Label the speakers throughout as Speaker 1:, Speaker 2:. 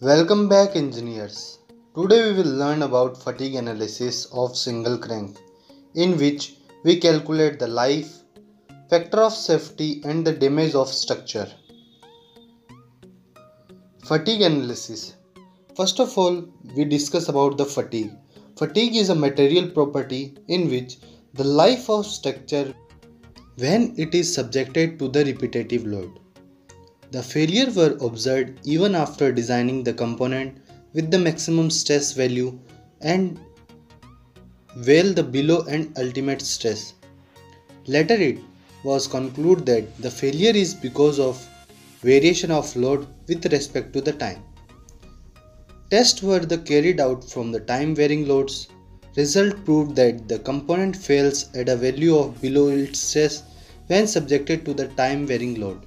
Speaker 1: Welcome back, engineers. Today we will learn about fatigue analysis of single crank, in which we calculate the life, factor of safety, and the damage of structure. Fatigue analysis. First of all, we discuss about the fatigue. Fatigue is a material property in which the life of structure when it is subjected to the repetitive load. The failure were observed even after designing the component with the maximum stress value and well the below and ultimate stress. Later it was concluded that the failure is because of variation of load with respect to the time. Tests were carried out from the time varying loads. Result proved that the component fails at a value of below its stress when subjected to the time varying load.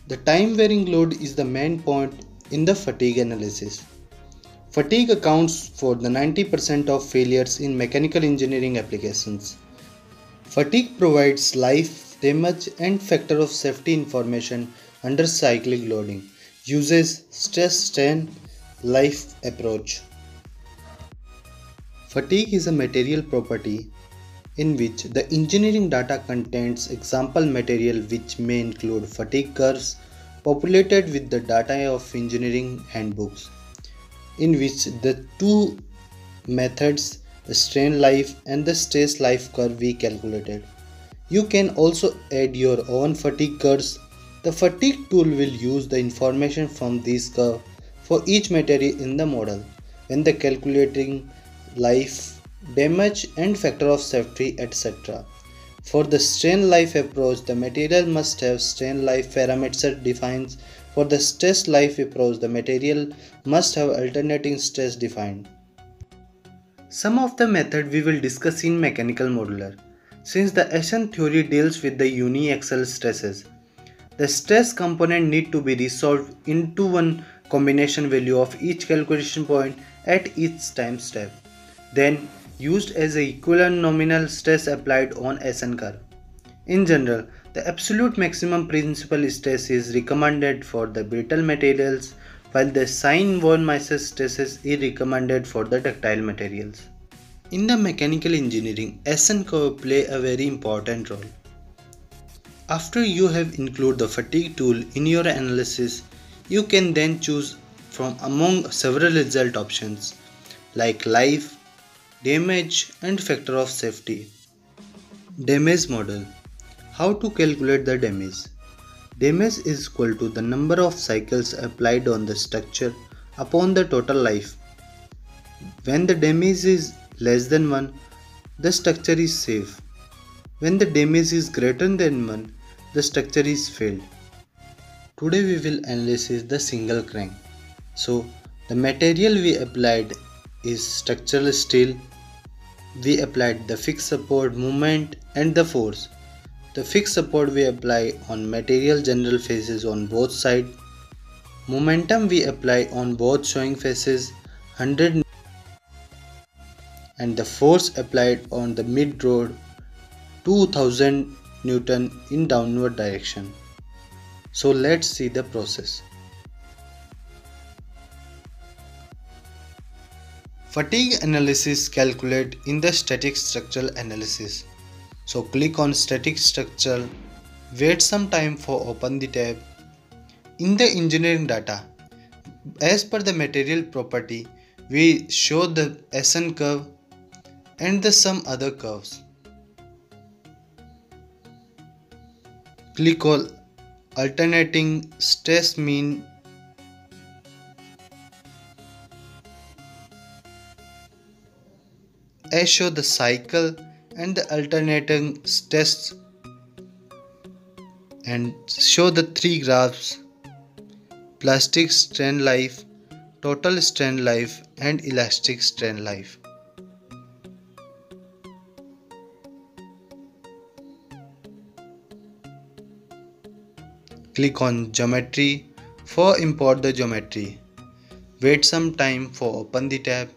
Speaker 1: The time varying load is the main point in the fatigue analysis. Fatigue accounts for the 90% of failures in mechanical engineering applications. Fatigue provides life, damage, and factor of safety information under cyclic loading. Uses stress strain life approach. Fatigue is a material property in which the engineering data contains example material which may include fatigue curves populated with the data of engineering handbooks, in which the two methods, the strain life and the stress life curve we calculated. You can also add your own fatigue curves. The fatigue tool will use the information from this curve for each material in the model when the calculating life, damage and factor of safety, etc. For the strain life approach, the material must have strain life parameter defined. For the stress life approach, the material must have alternating stress defined. Some of the method we will discuss in mechanical modular. Since the SN theory deals with the uniaxial stresses, the stress component need to be resolved into one combination value of each calculation point at each time step, then used as a equivalent nominal stress applied on SN curve. In general, the absolute maximum principal stress is recommended for the brittle materials, while the sign von Mises stresses is recommended for the ductile materials. In the mechanical engineering, SN curve play a very important role. After you have included the fatigue tool in your analysis, you can then choose from among several result options like life, damage and factor of safety. Damage model. How to calculate the damage? Damage is equal to the number of cycles applied on the structure upon the total life. When the damage is less than 1, the structure is safe. When the damage is greater than 1, the structure is failed. Today we will analyze the single crank. So the material we applied is structural steel. We applied the fixed support, moment and the force. The fixed support we apply on material general faces on both sides. Momentum we apply on both showing faces 100 and the force applied on the mid rod 2000 Newton in downward direction. So let's see the process. Fatigue analysis calculate in the static structural analysis. So click on static structural, wait some time for open the tab. In the engineering data, as per the material property, we show the SN curve and the some other curves. Click on alternating stress mean as show the cycle and the alternating stress and show the three graphs: plastic strain life, total strain life and elastic strain life. Click on geometry for import the geometry. Wait some time for open the tab.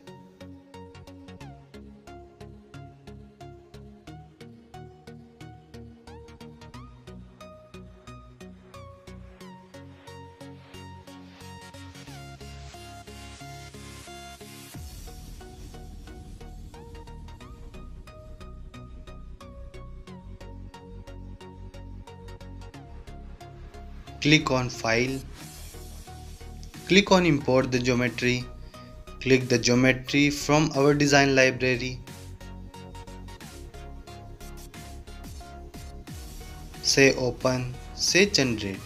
Speaker 1: Click on File, click on Import the geometry, click the geometry from our design library, say Open, say Generate.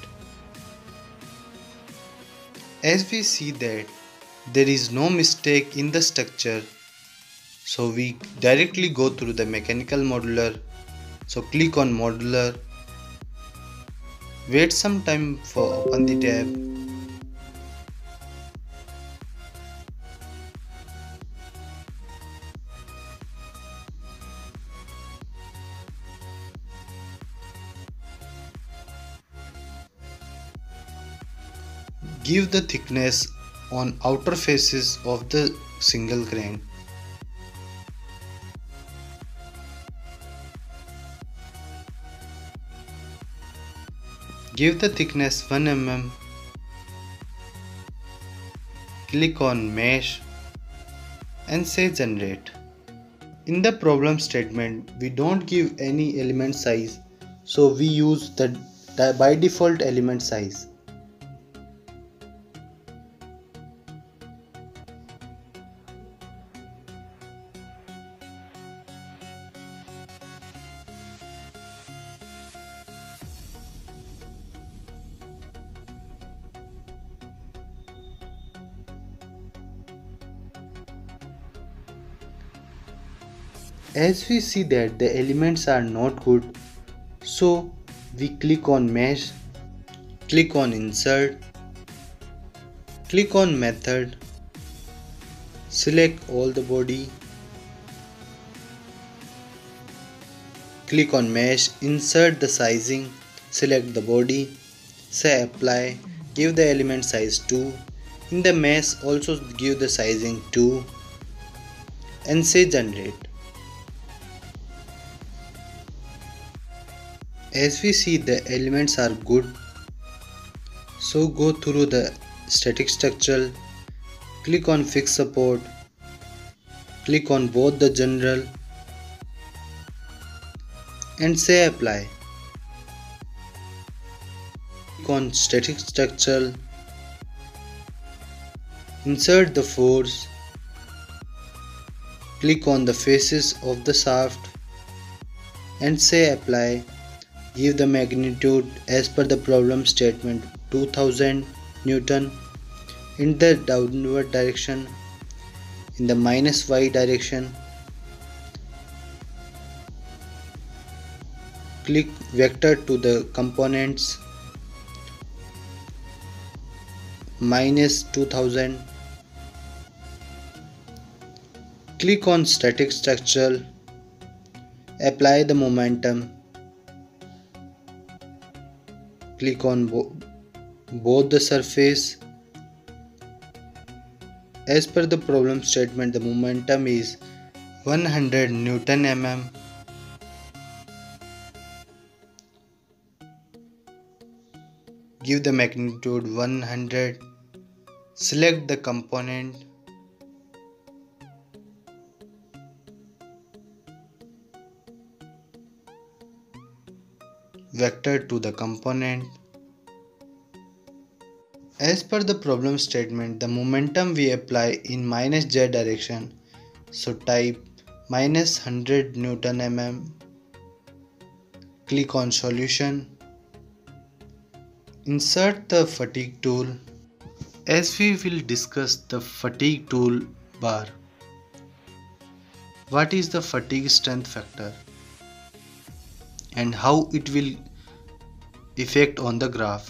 Speaker 1: As we see that there is no mistake in the structure, so we directly go through the mechanical modular. So click on modular, wait some time for open the tab. Give the thickness on outer faces of the single crank. Give the thickness 1 mm. Click on Mesh and say Generate. In the problem statement, we don't give any element size, so we use the by default element size. As we see that the elements are not good, so we click on Mesh, click on Insert, click on Method, select all the body, click on Mesh, insert the sizing, select the body, say Apply, give the element size 2, in the mesh also give the sizing 2 and say Generate. As we see the elements are good, so go through the static structure, click on Fix Support, click on both the General and say Apply. Click on Static Structure, insert the force, click on the faces of the shaft and say Apply. Give the magnitude as per the problem statement 2000 Newton in the downward direction, in the -y direction. Click vector to the components -2000. Click on static structure, apply the momentum. Click on both the surface. As per the problem statement, the momentum is 100 Newton mm. Give the magnitude 100. Select the component. Vector to the component. As per the problem statement, the momentum we apply in -z direction, so type -100 Newton mm. Click on solution. Insert the fatigue tool. As we will discuss the fatigue tool bar. What is the fatigue strength factor and how it will affect on the graph.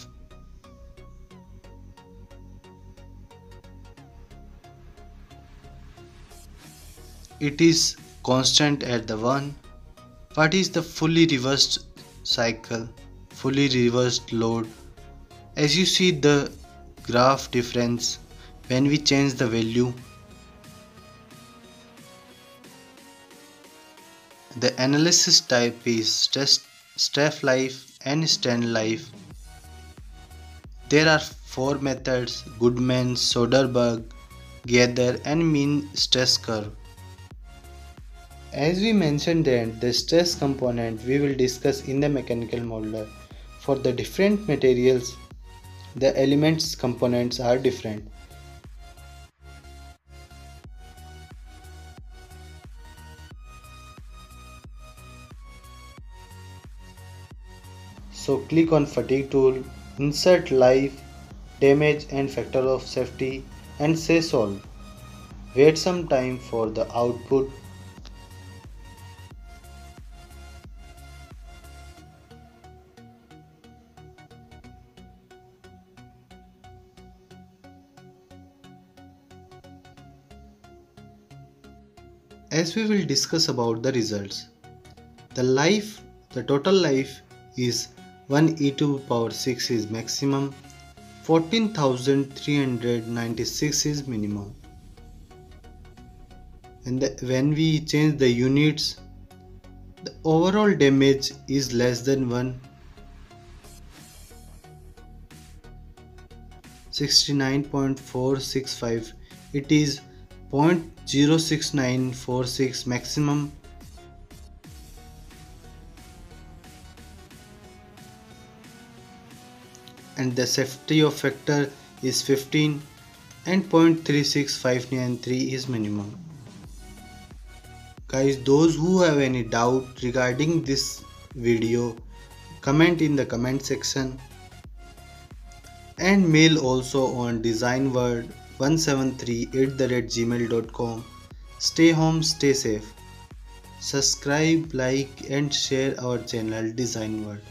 Speaker 1: It is constant at the 1. What is the fully reversed cycle, fully reversed load? As you see the graph difference when we change the value. The analysis type is stress life and strain life. There are 4 methods: Goodman, Soderberg, Gather and mean stress curve. As we mentioned that the stress component we will discuss in the mechanical modeler. For the different materials the elements components are different. So click on fatigue tool, insert life, damage and factor of safety and say solve. Wait some time for the output. As we will discuss about the results. The total life is 1 e to the power 6 is maximum, 14,396 is minimum. And when we change the units, the overall damage is less than 1, 69.465, it is 0.06946 maximum, and the safety of factor is 15 and 0.36593 is minimum. Guys, those who have any doubt regarding this video, comment in the comment section and mail also on designworld173@gmail.com. Stay home, stay safe. Subscribe, like and share our channel Design World.